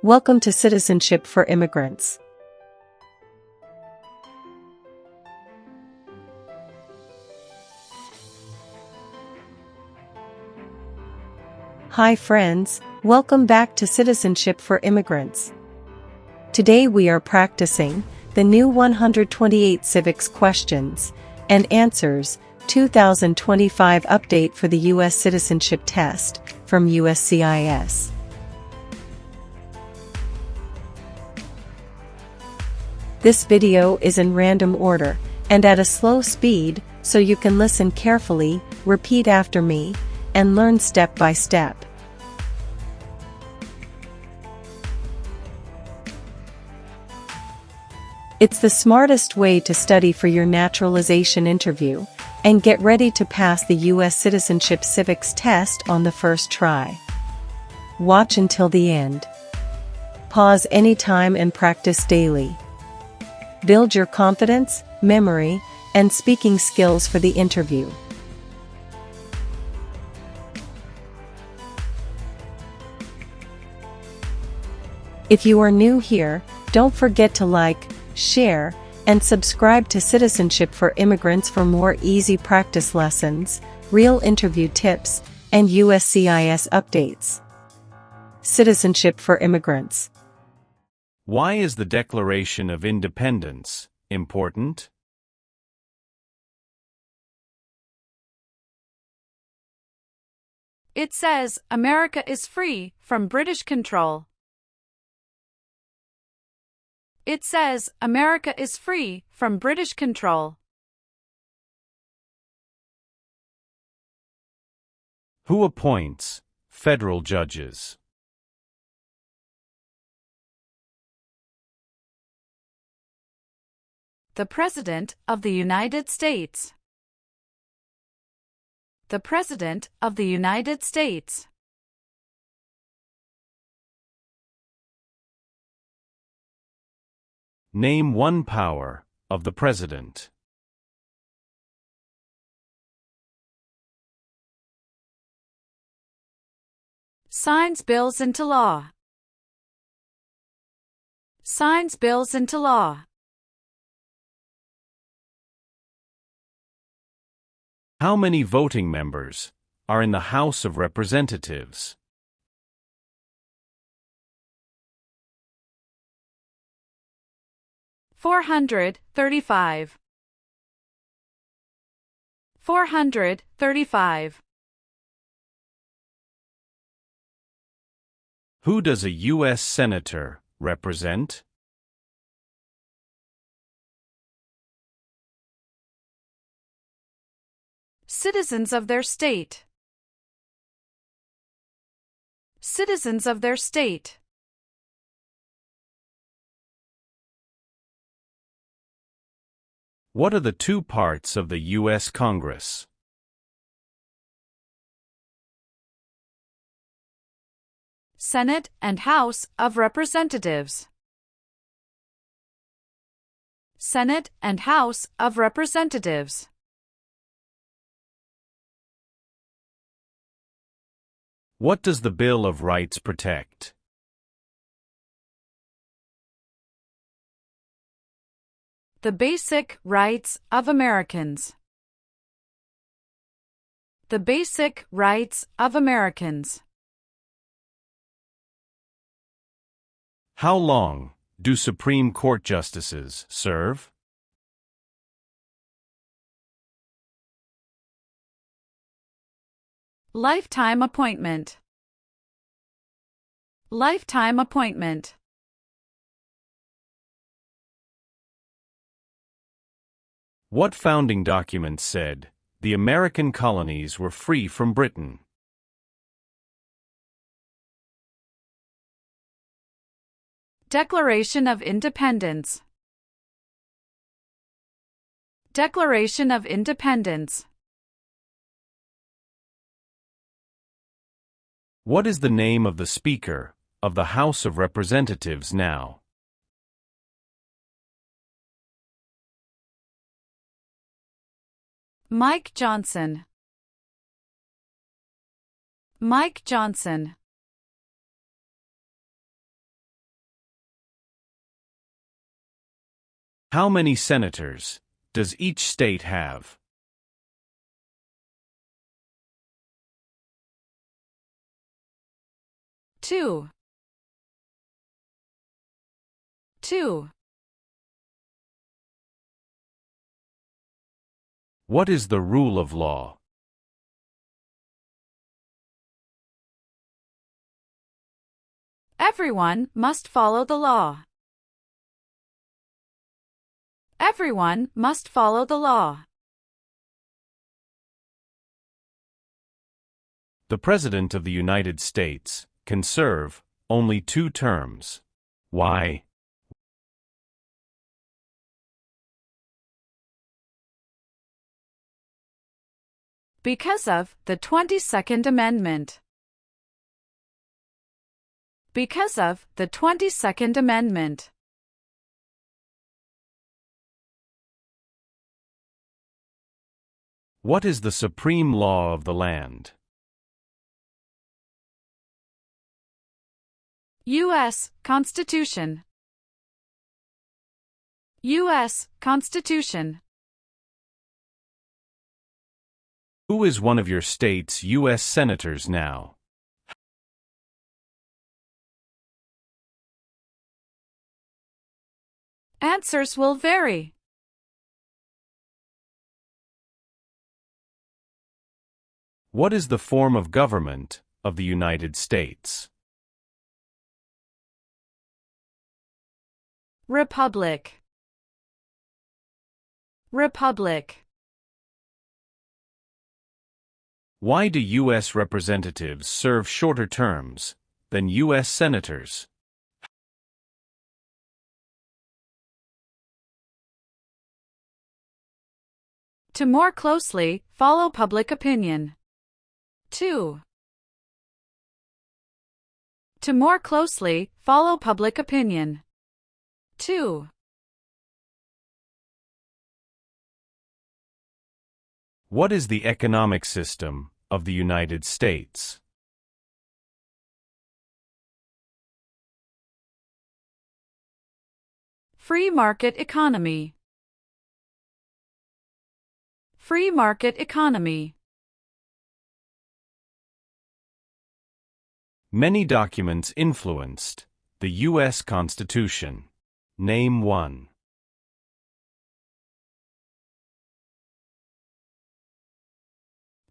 Welcome to Citizenship for Immigrants. Hi friends, welcome back to Citizenship for Immigrants. Today we are practicing the new 128 Civics questions and answers 2025 update for the U.S. Citizenship Test from USCIS. This video is in random order and at a slow speed, so you can listen carefully, repeat after me, and learn step by step. It's the smartest way to study for your naturalization interview and get ready to pass the U.S. Citizenship Civics test on the first try. Watch until the end. Pause anytime and practice daily. Build your confidence, memory, and speaking skills for the interview. If you are new here, don't forget to like, share, and subscribe to Citizenship for Immigrants for more easy practice lessons, real interview tips, and USCIS updates. Citizenship for Immigrants. Why is the Declaration of Independence important? It says America is free from British control. It says America is free from British control. Who appoints federal judges? The President of the United States. The President of the United States. Name one power of the President. Signs bills into law. Signs bills into law. How many voting members are in the House of Representatives? $435. 435. Who does a U.S. Senator represent? Citizens of their state. Citizens of their state. What are the two parts of the U.S. Congress? Senate and House of Representatives. Senate and House of Representatives. What does the Bill of Rights protect? The basic rights of Americans. The basic rights of Americans. How long do Supreme Court justices serve? Lifetime appointment. Lifetime appointment. What founding document said the American colonies were free from Britain? Declaration of Independence. Declaration of Independence. What is the name of the Speaker of the House of Representatives now? Mike Johnson. Mike Johnson. How many senators does each state have? Two. What is the rule of law? Everyone must follow the law. Everyone must follow the law. The President of the United States can serve only 2 terms. Why? Because of the 22nd Amendment. Because of the 22nd Amendment. What is the supreme law of the land? U.S. Constitution. U.S. Constitution. Who is one of your state's U.S. senators now? Answers will vary. What is the form of government of the United States? Republic. Republic. Why do U.S. representatives serve shorter terms than U.S. senators? To more closely follow public opinion. 2. To more closely follow public opinion. 2. What is the economic system of the United States? Free market economy. Free market economy. Many documents influenced the U.S. Constitution. Name one.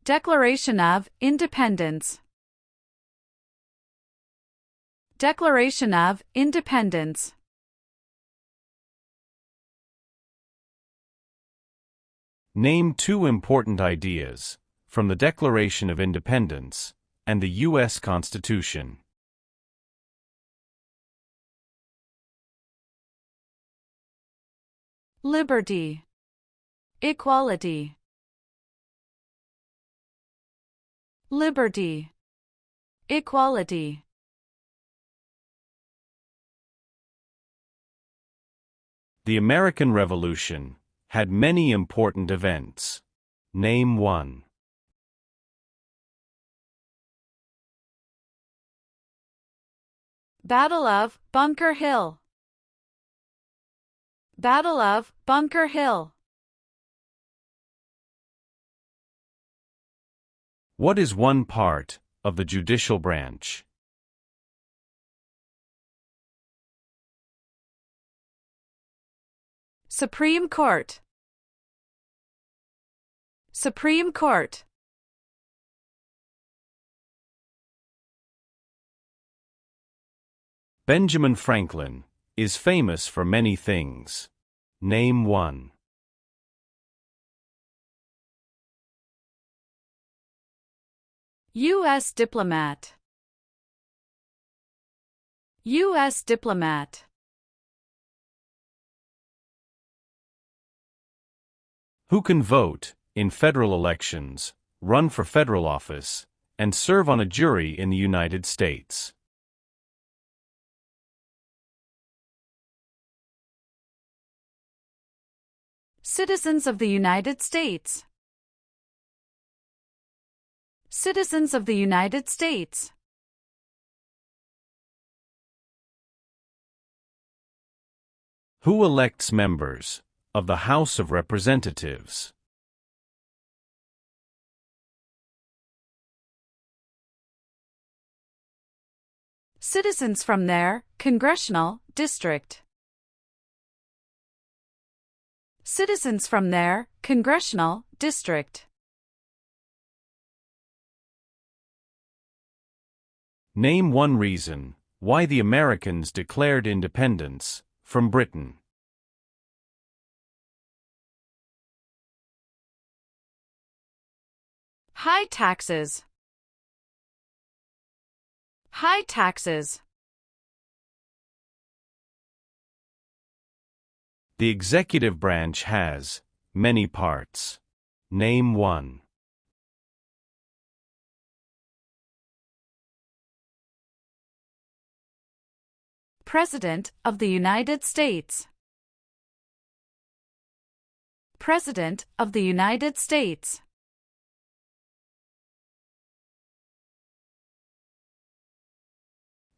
Declaration of Independence. Declaration of Independence. Name 2 important ideas from the Declaration of Independence and the U.S. Constitution. Liberty. Equality. Liberty. Equality. The American Revolution had many important events. Name one. Battle of Bunker Hill. Battle of Bunker Hill. What is one part of the judicial branch? Supreme Court. Supreme Court. Benjamin Franklin is famous for many things. Name one. U.S. diplomat. U.S. diplomat. Who can vote in federal elections, run for federal office, and serve on a jury in the United States? Citizens of the United States. Citizens of the United States. Who elects members of the House of Representatives? Citizens from their congressional district. Citizens from their congressional district. Name one reason why the Americans declared independence from Britain. High taxes. High taxes. The executive branch has many parts. Name one. President of the United States. President of the United States.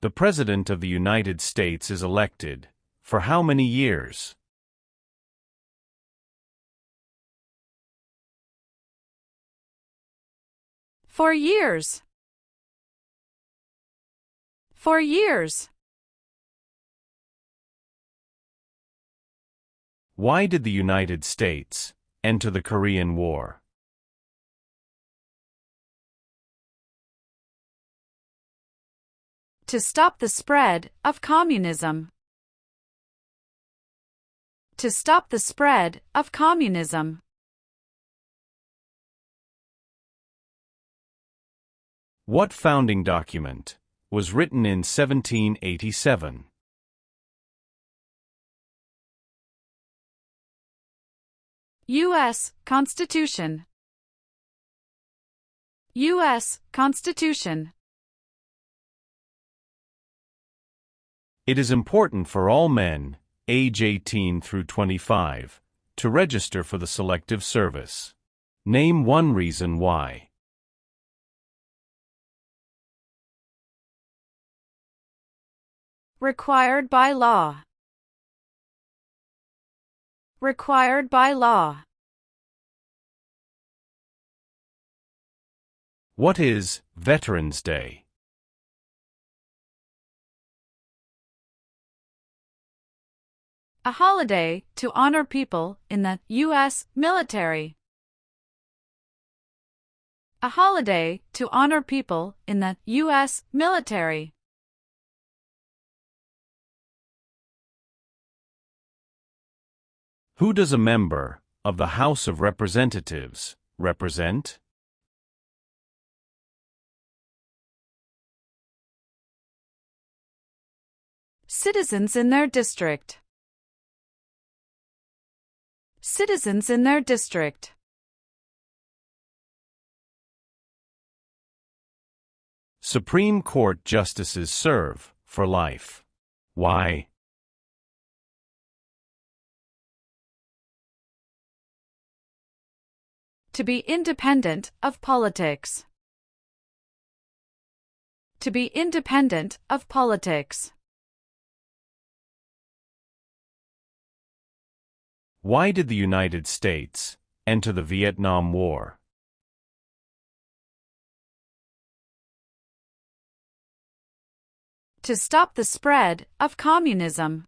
The President of the United States is elected for how many years? For years. For years. Why did the United States enter the Korean War? To stop the spread of communism. To stop the spread of communism. What founding document was written in 1787? U.S. Constitution. U.S. Constitution. It is important for all men, age 18 through 25, to register for the Selective Service. Name one reason why. Required by law. Required by law. What is Veterans Day? A holiday to honor people in the U.S. military. A holiday to honor people in the U.S. military. Who does a member of the House of Representatives represent? Citizens in their district. Citizens in their district. Supreme Court justices serve for life. Why? To be independent of politics. To be independent of politics. Why did the United States enter the Vietnam War? To stop the spread of communism.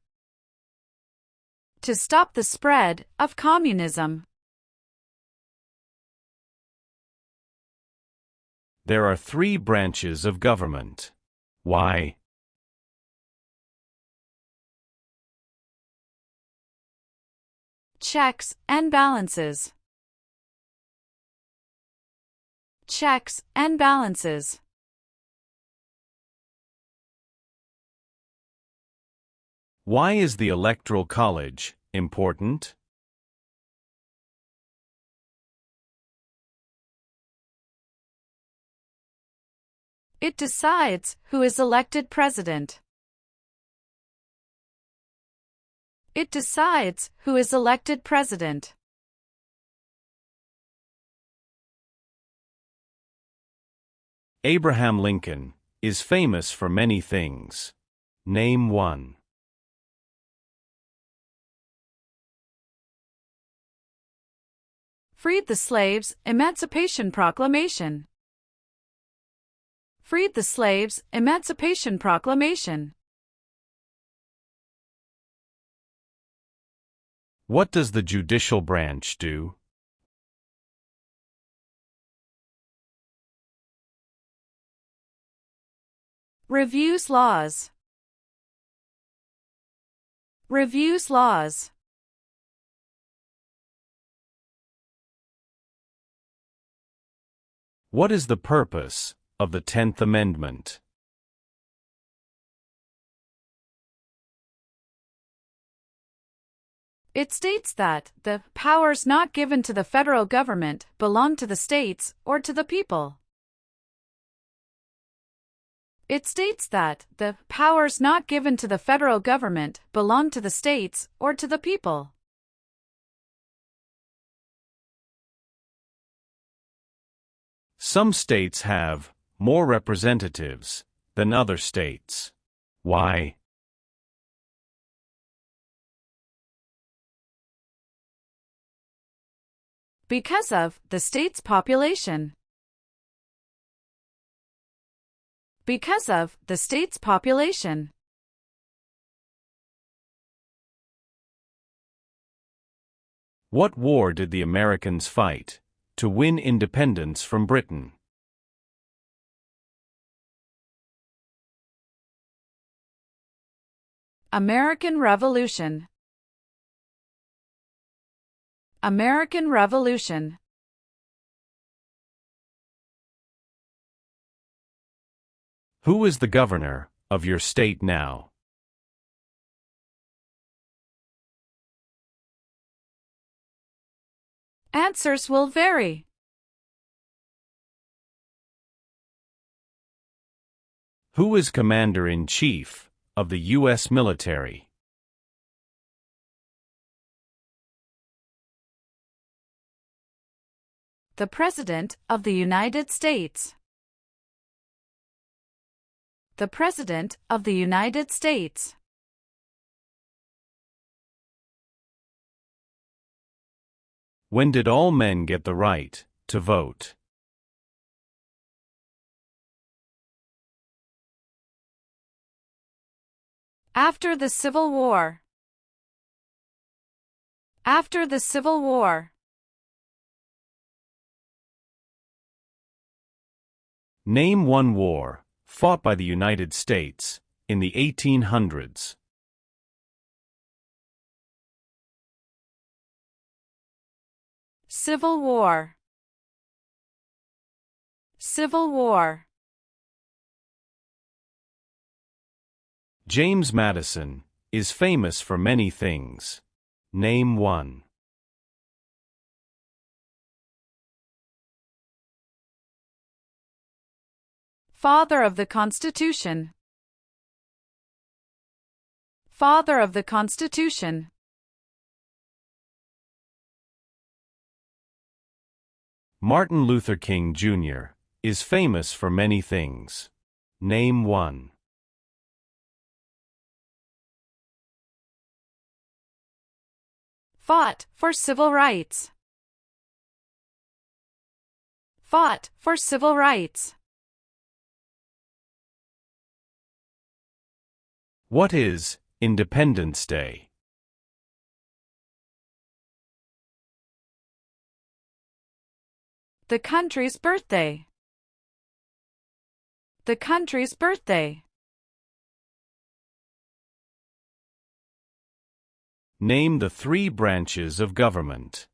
To stop the spread of communism. There are three branches of government. Why? Checks and balances. Checks and balances. Why is the Electoral College important? It decides who is elected president. It decides who is elected president. Abraham Lincoln is famous for many things. Name one. Freed the slaves, Emancipation Proclamation. Freed the slaves, Emancipation Proclamation. What does the judicial branch do? Reviews laws. Reviews laws. What is the purpose of the 10th Amendment? It states that the powers not given to the federal government belong to the states or to the people. It states that the powers not given to the federal government belong to the states or to the people. Some states have more representatives than other states. Why? Because of the state's population. Because of the state's population. What war did the Americans fight to win independence from Britain? American Revolution. American Revolution. Who is the governor of your state now? Answers will vary. Who is Commander-in-Chief of the U.S. military? The President of the United States. The President of the United States. When did all men get the right to vote? After the Civil War. After the Civil War. Name one war fought by the United States in the 1800s. Civil War. Civil War. James Madison is famous for many things. Name one. Father of the Constitution. Father of the Constitution. Martin Luther King Jr. is famous for many things. Name one. Fought for civil rights. Fought for civil rights. What is Independence Day? The country's birthday. The country's birthday. Name the three branches of government.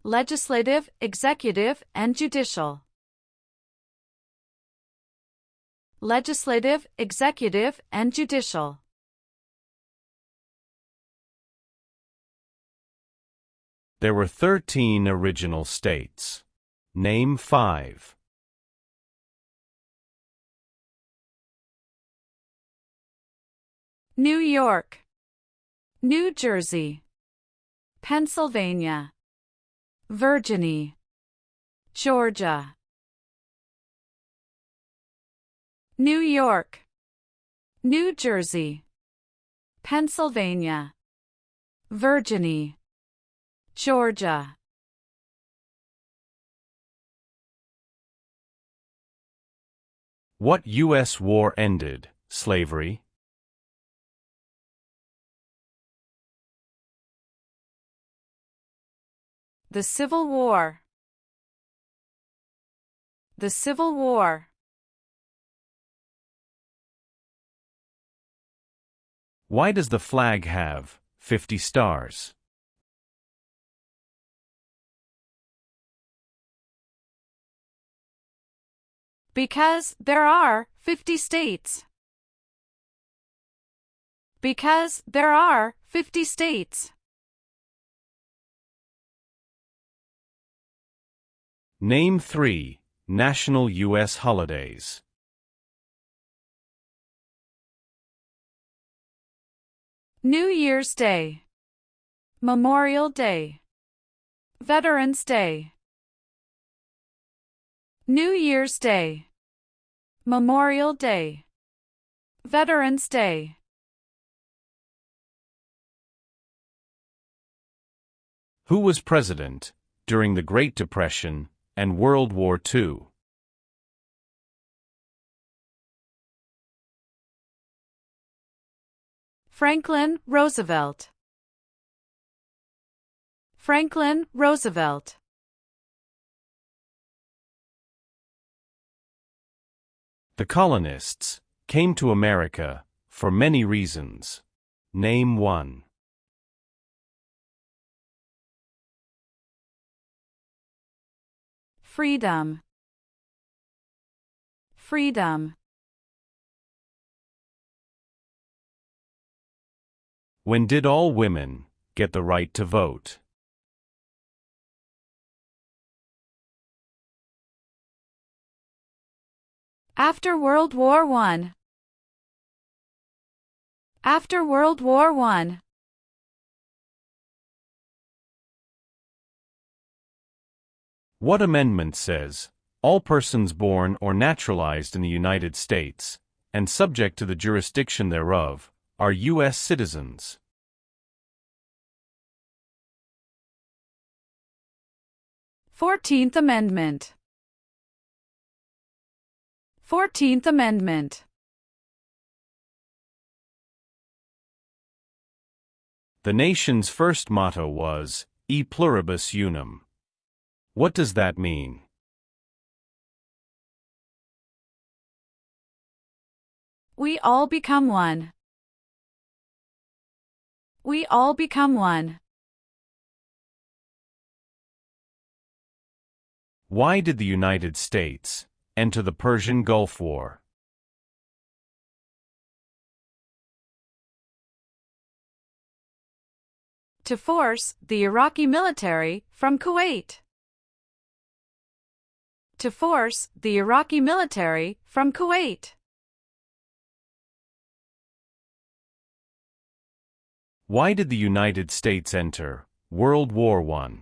Legislative, executive, and judicial. Legislative, executive, and judicial. There were 13 original states. Name 5. New York, New Jersey, Pennsylvania, Virginia, Georgia. New York, New Jersey, Pennsylvania, Virginia, Georgia. What U.S. war ended slavery? The Civil War. The Civil War. Why does the flag have 50 stars? Because there are 50 states. Because there are 50 states. Name 3 national U.S. holidays. New Year's Day, Memorial Day, Veterans Day. New Year's Day, Memorial Day, Veterans Day. Who was president during the Great Depression and World War II? Franklin Roosevelt. Franklin Roosevelt. The colonists came to America for many reasons. Name 1. Freedom. Freedom. When did all women get the right to vote? After World War I. After World War I. What amendment says, all persons born or naturalized in the United States, and subject to the jurisdiction thereof, are U.S. citizens? Fourteenth Amendment. 14th Amendment. The nation's first motto was, E pluribus unum. What does that mean? We all become one. We all become one. Why did the United States enter the Persian Gulf War? To force the Iraqi military from Kuwait. To force the Iraqi military from Kuwait. Why did the United States enter World War I?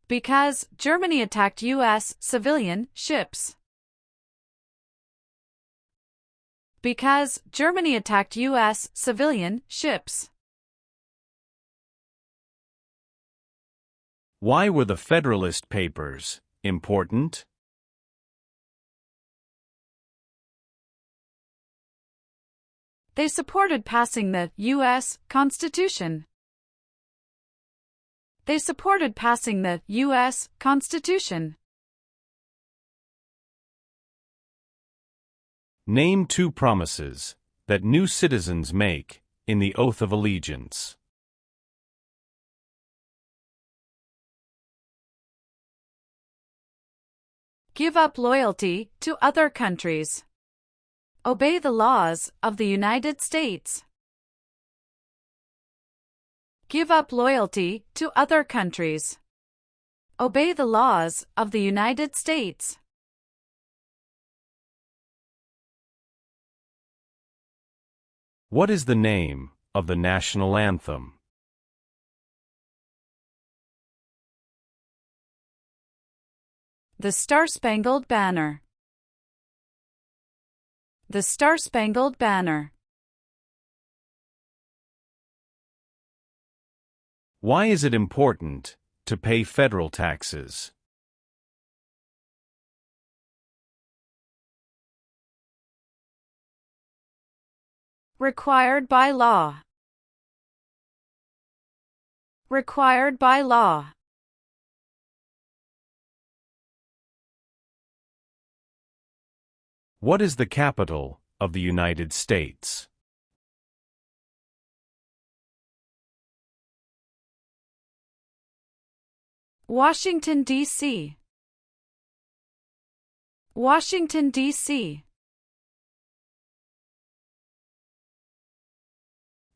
Because Germany attacked U.S. civilian ships. Because Germany attacked U.S. civilian ships. Why were the Federalist Papers important? They supported passing the U.S. Constitution. They supported passing the U.S. Constitution. Name 2 promises that new citizens make in the Oath of Allegiance. Give up loyalty to other countries. Obey the laws of the United States. Give up loyalty to other countries. Obey the laws of the United States. What is the name of the national anthem? The Star-Spangled Banner. The Star-Spangled Banner. Why is it important to pay federal taxes? Required by law. Required by law. What is the capital of the United States? Washington, D.C. Washington, D.C.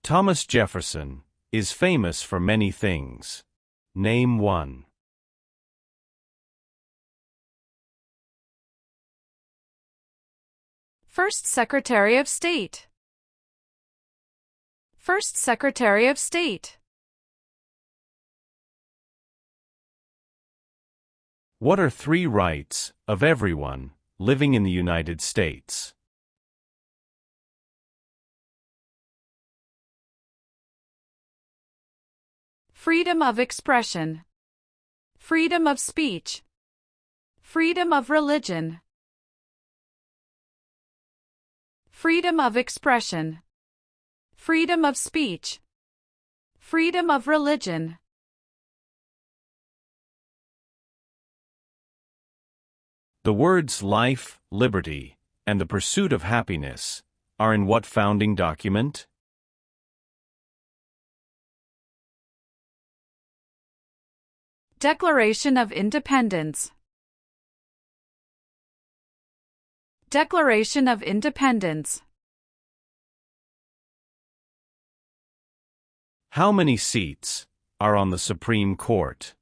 Thomas Jefferson is famous for many things. Name one. First Secretary of State. First Secretary of State. What are 3 rights of everyone living in the United States? Freedom of expression. Freedom of speech. Freedom of religion. Freedom of expression. Freedom of speech. Freedom of religion. The words life, liberty, and the pursuit of happiness are in what founding document? Declaration of Independence. Declaration of Independence. How many seats are on the Supreme Court?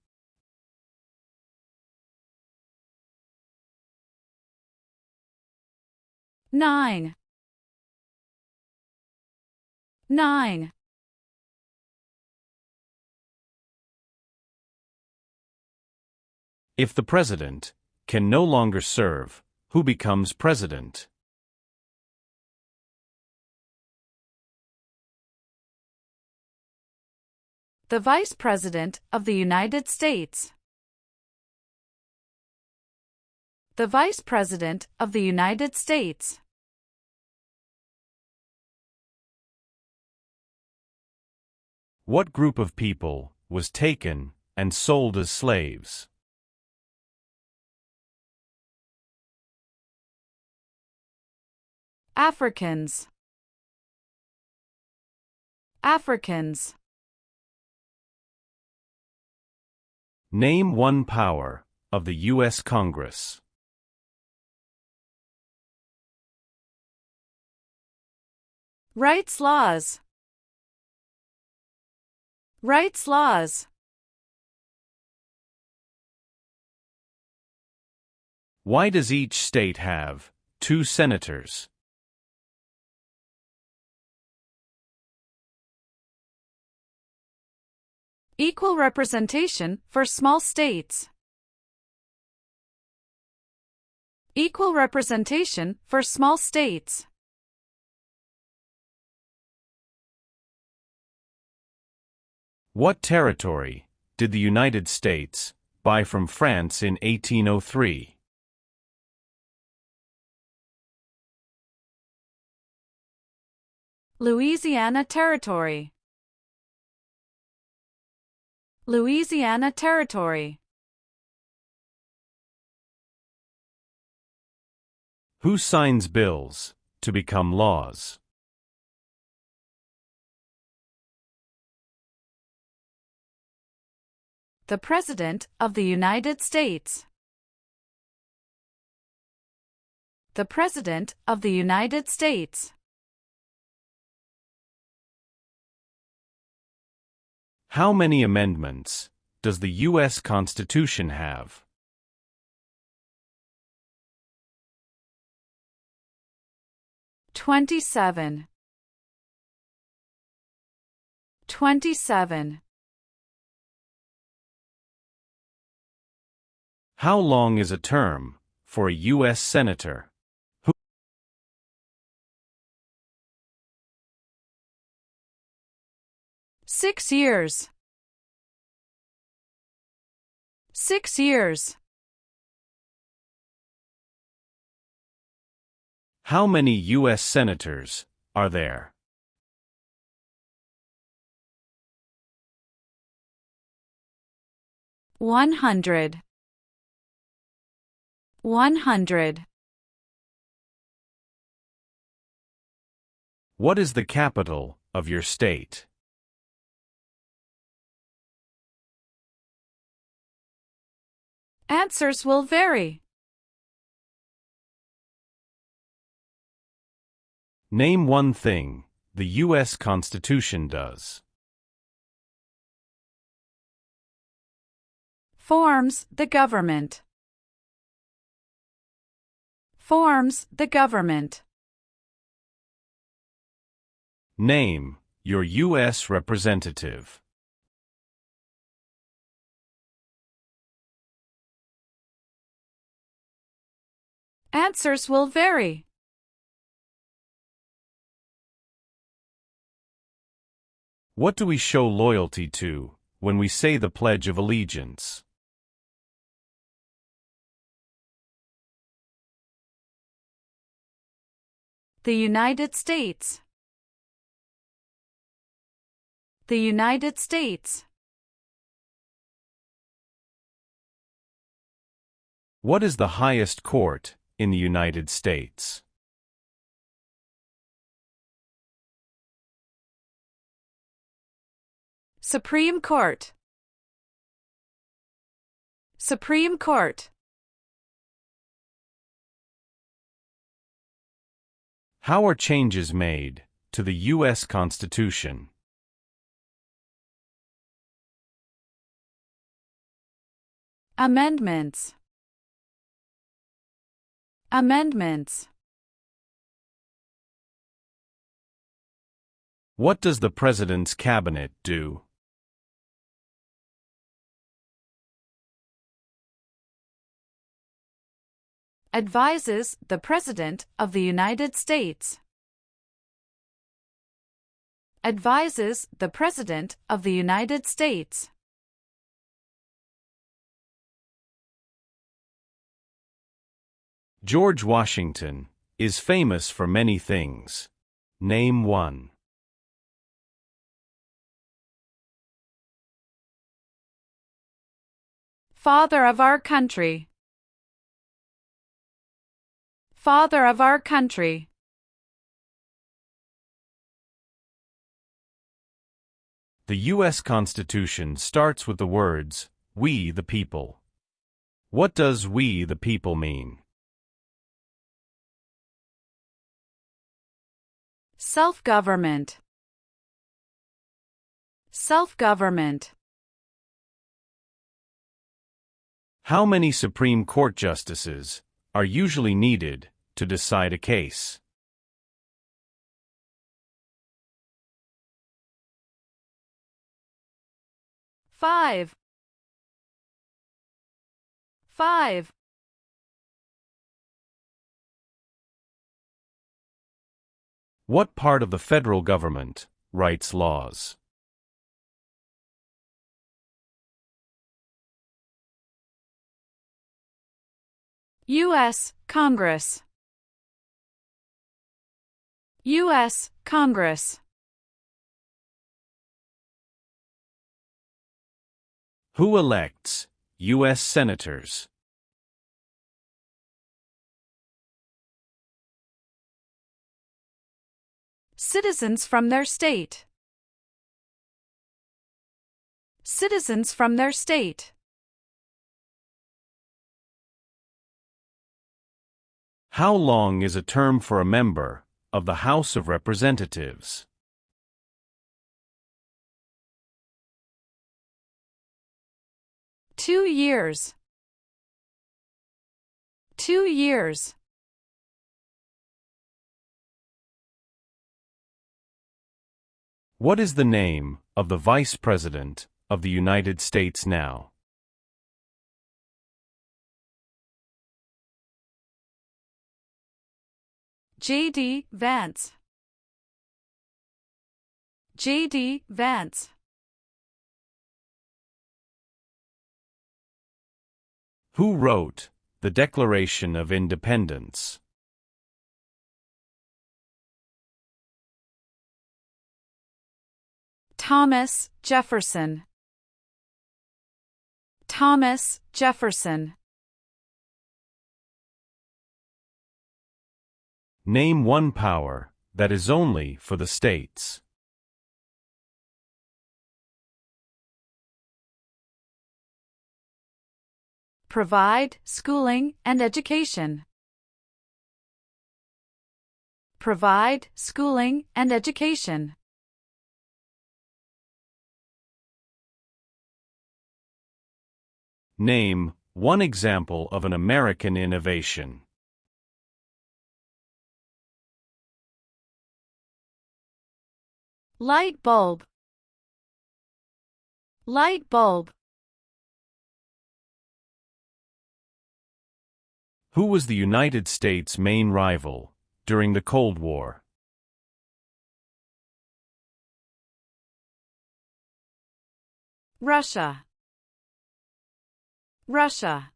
Nine. If the president can no longer serve, who becomes president? The Vice President of the United States. The Vice President of the United States. What group of people was taken and sold as slaves? Africans. Africans. Name one power of the U.S. Congress. Rights laws. Rights laws. Why does each state have 2 senators? Equal representation for small states. Equal representation for small states. What territory did the United States buy from France in 1803? Louisiana Territory. Louisiana Territory. Who signs bills to become laws? The President of the United States. The President of the United States. How many amendments does the U.S. Constitution have? "27. 27. How long is a term for a U.S. Senator? 6 years. 6 years. How many U.S. senators are there? 100. 100. What is the capital of your state? Answers will vary. Name one thing the U.S. Constitution does. Forms the government. Forms the government. Name your U.S. representative. Answers will vary. What do we show loyalty to when we say the Pledge of Allegiance? The United States. The United States. What is the highest court in the United States? Supreme Court. Supreme Court. How are changes made to the U.S. Constitution? Amendments. Amendments. What does the President's cabinet do? Advises the President of the United States. Advises the President of the United States. George Washington is famous for many things. Name one. Father of our country. Father of our country. The U.S. Constitution starts with the words, "We the people." What does "we the people" mean? Self-government. Self-government. How many Supreme Court justices are usually needed to decide a case? Five. 5. What part of the federal government writes laws? U.S. Congress. U.S. Congress. Who elects U.S. senators? Citizens from their state. Citizens from their state. How long is a term for a member of the House of Representatives? Two years. 2 years. What is the name of the Vice President of the United States now? J.D. Vance. J.D. Vance. Who wrote the Declaration of Independence? Thomas Jefferson. Thomas Jefferson. Name one power that is only for the states. Provide schooling and education. Provide schooling and education. Name one example of an American innovation. Light bulb. Light bulb. Who was the United States' main rival during the Cold War? Russia. Russia.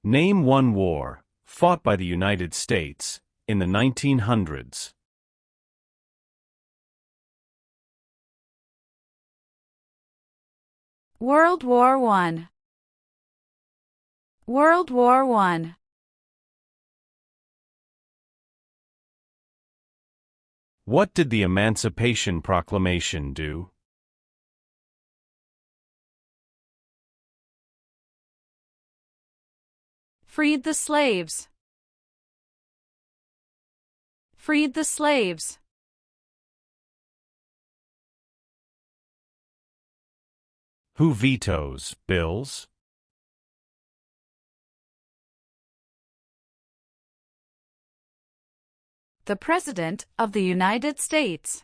Name one war fought by the United States in the 1900s. World War I. World War I. What did the Emancipation Proclamation do? Freed the slaves. Freed the slaves. Who vetoes bills? The President of the United States.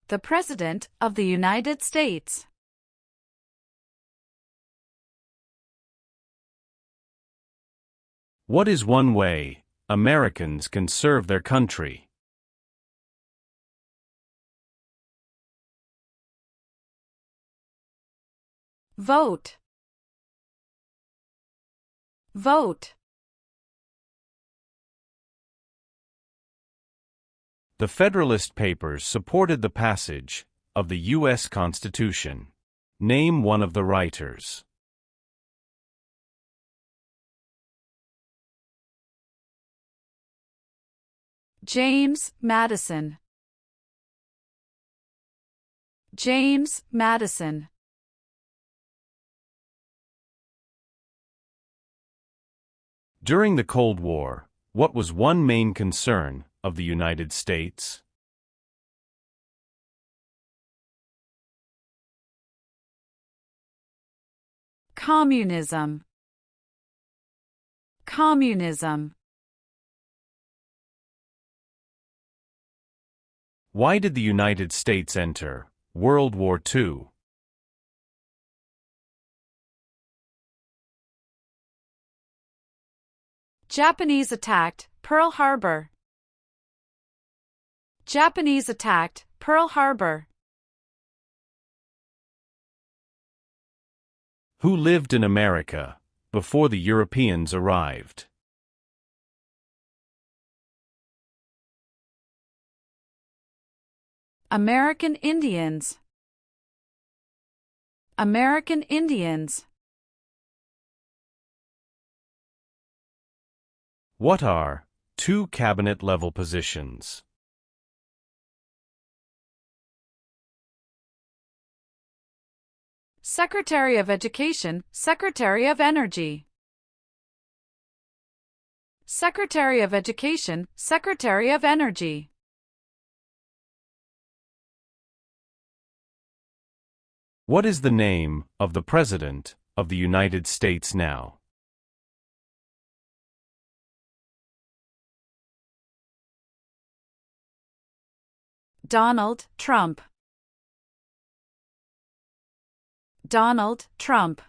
The President of the United States. What is one way Americans can serve their country? Vote. Vote. The Federalist Papers supported the passage of the U.S. Constitution. Name one of the writers. James Madison. James Madison. During the Cold War, what was one main concern of the United States? Communism. Communism. Why did the United States enter World War II? Japanese attacked Pearl Harbor. Japanese attacked Pearl Harbor. Who lived in America before the Europeans arrived? American Indians. American Indians. What are two cabinet-level positions? Secretary of Education, Secretary of Energy. Secretary of Education, Secretary of Energy. What is the name of the President of the United States now? Donald Trump. Donald Trump.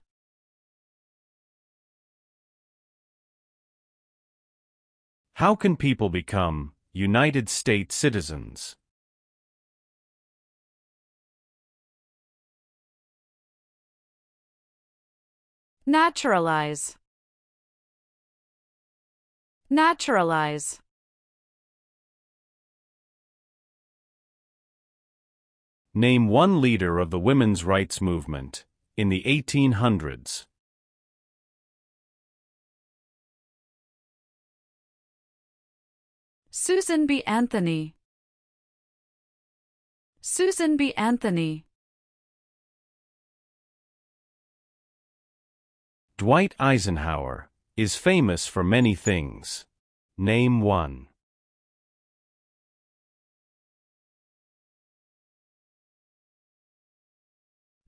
How can people become United States citizens? Naturalize. Naturalize. Name one leader of the women's rights movement in the 1800s. Susan B. Anthony. Susan B. Anthony. Dwight Eisenhower is famous for many things. Name one.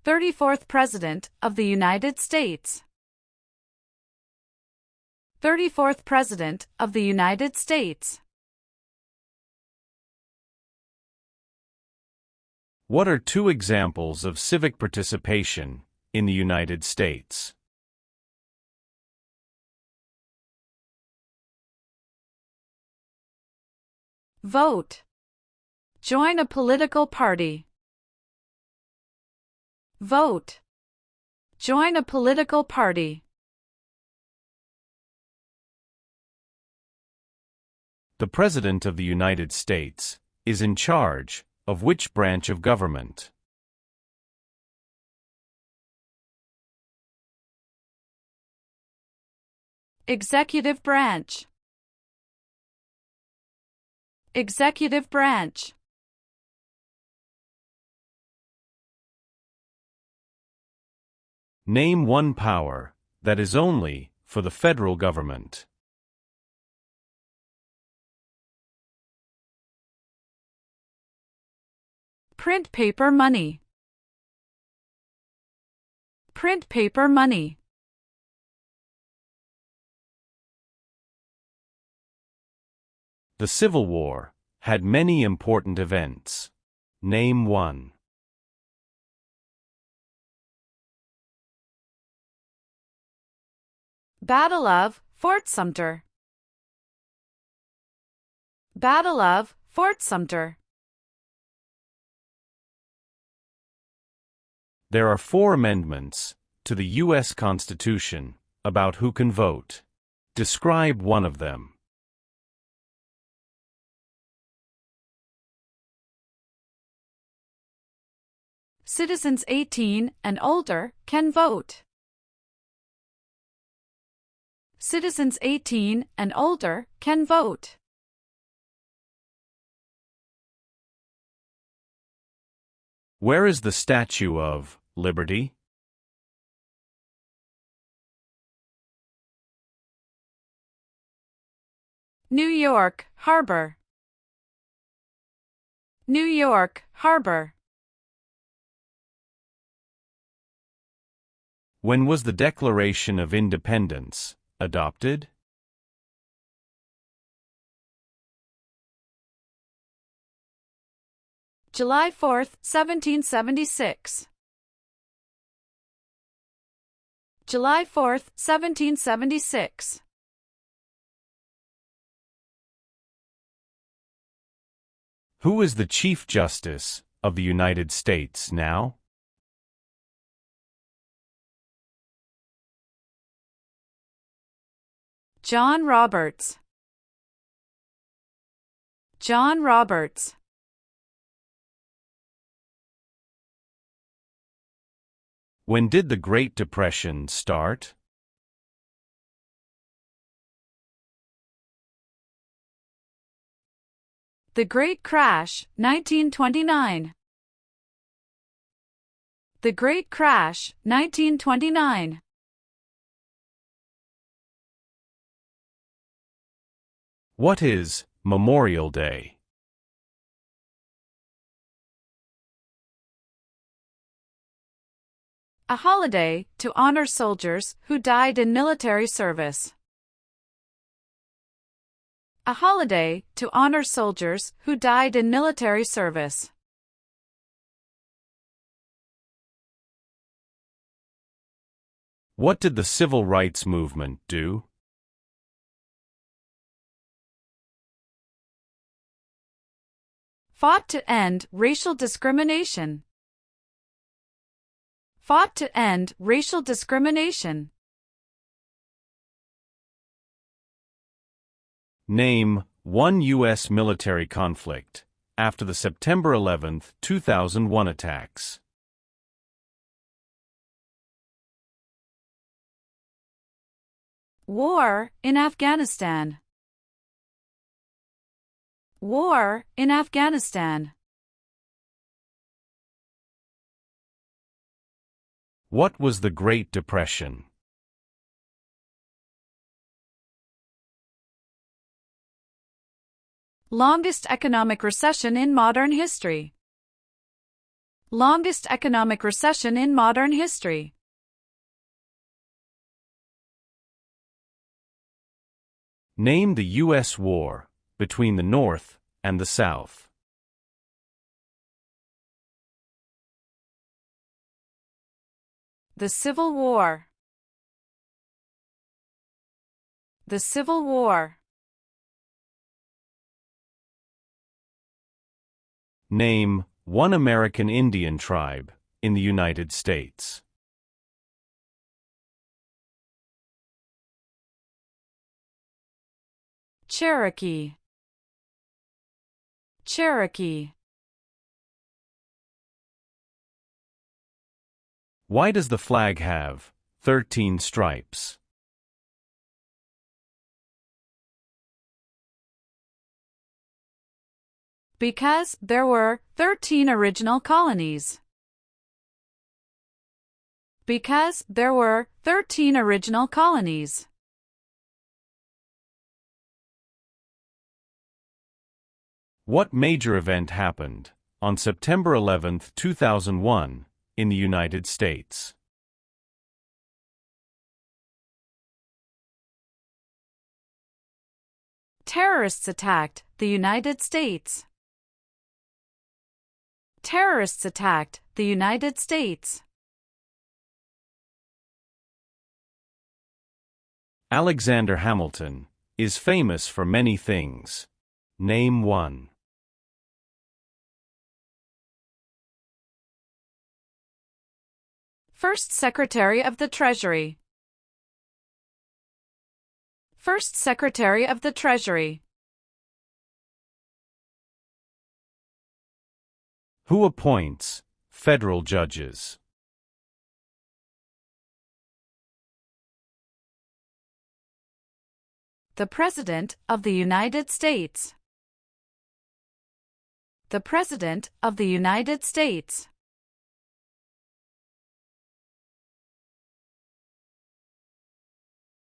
"34th President of the United States." 34th President of the United States. What are two examples of civic participation in the United States? Vote. Join a political party. Vote. Join a political party. The President of the United States is in charge of which branch of government? Executive branch. Executive branch. Name one power that is only for the federal government. Print paper money. Print paper money. The Civil War had many important events. Name one. Battle of Fort Sumter. Battle of Fort Sumter. There are 4 amendments to the U.S. Constitution about who can vote. Describe one of them. Citizens 18 and older can vote. Citizens 18 and older can vote. Where is the Statue of Liberty? New York Harbor. New York Harbor. When was the Declaration of Independence adopted? July 4, 1776. July 4, 1776. Who is the Chief Justice of the United States now? John Roberts. John Roberts. When did the Great Depression start? The Great Crash, 1929. The Great Crash, 1929. What is Memorial Day? A holiday to honor soldiers who died in military service. A holiday to honor soldiers who died in military service. What did the Civil Rights Movement do? Fought to end racial discrimination. Fought to end racial discrimination. Name one U.S. military conflict after the September 11, 2001 attacks. War in Afghanistan. War in Afghanistan. What was the Great Depression? Longest economic recession in modern history. Longest economic recession in modern history. Name the U.S. war between the North and the South. The Civil War. The Civil War. Name one American Indian tribe in the United States. Cherokee. Cherokee. Why does the flag have 13 stripes? Because there were 13 original colonies. Because there were 13 original colonies. What major event happened on September 11, 2001, in the United States? Terrorists attacked the United States. Terrorists attacked the United States. Alexander Hamilton is famous for many things. Name one. First Secretary of the Treasury. First Secretary of the Treasury. Who appoints federal judges? The President of the United States. The President of the United States.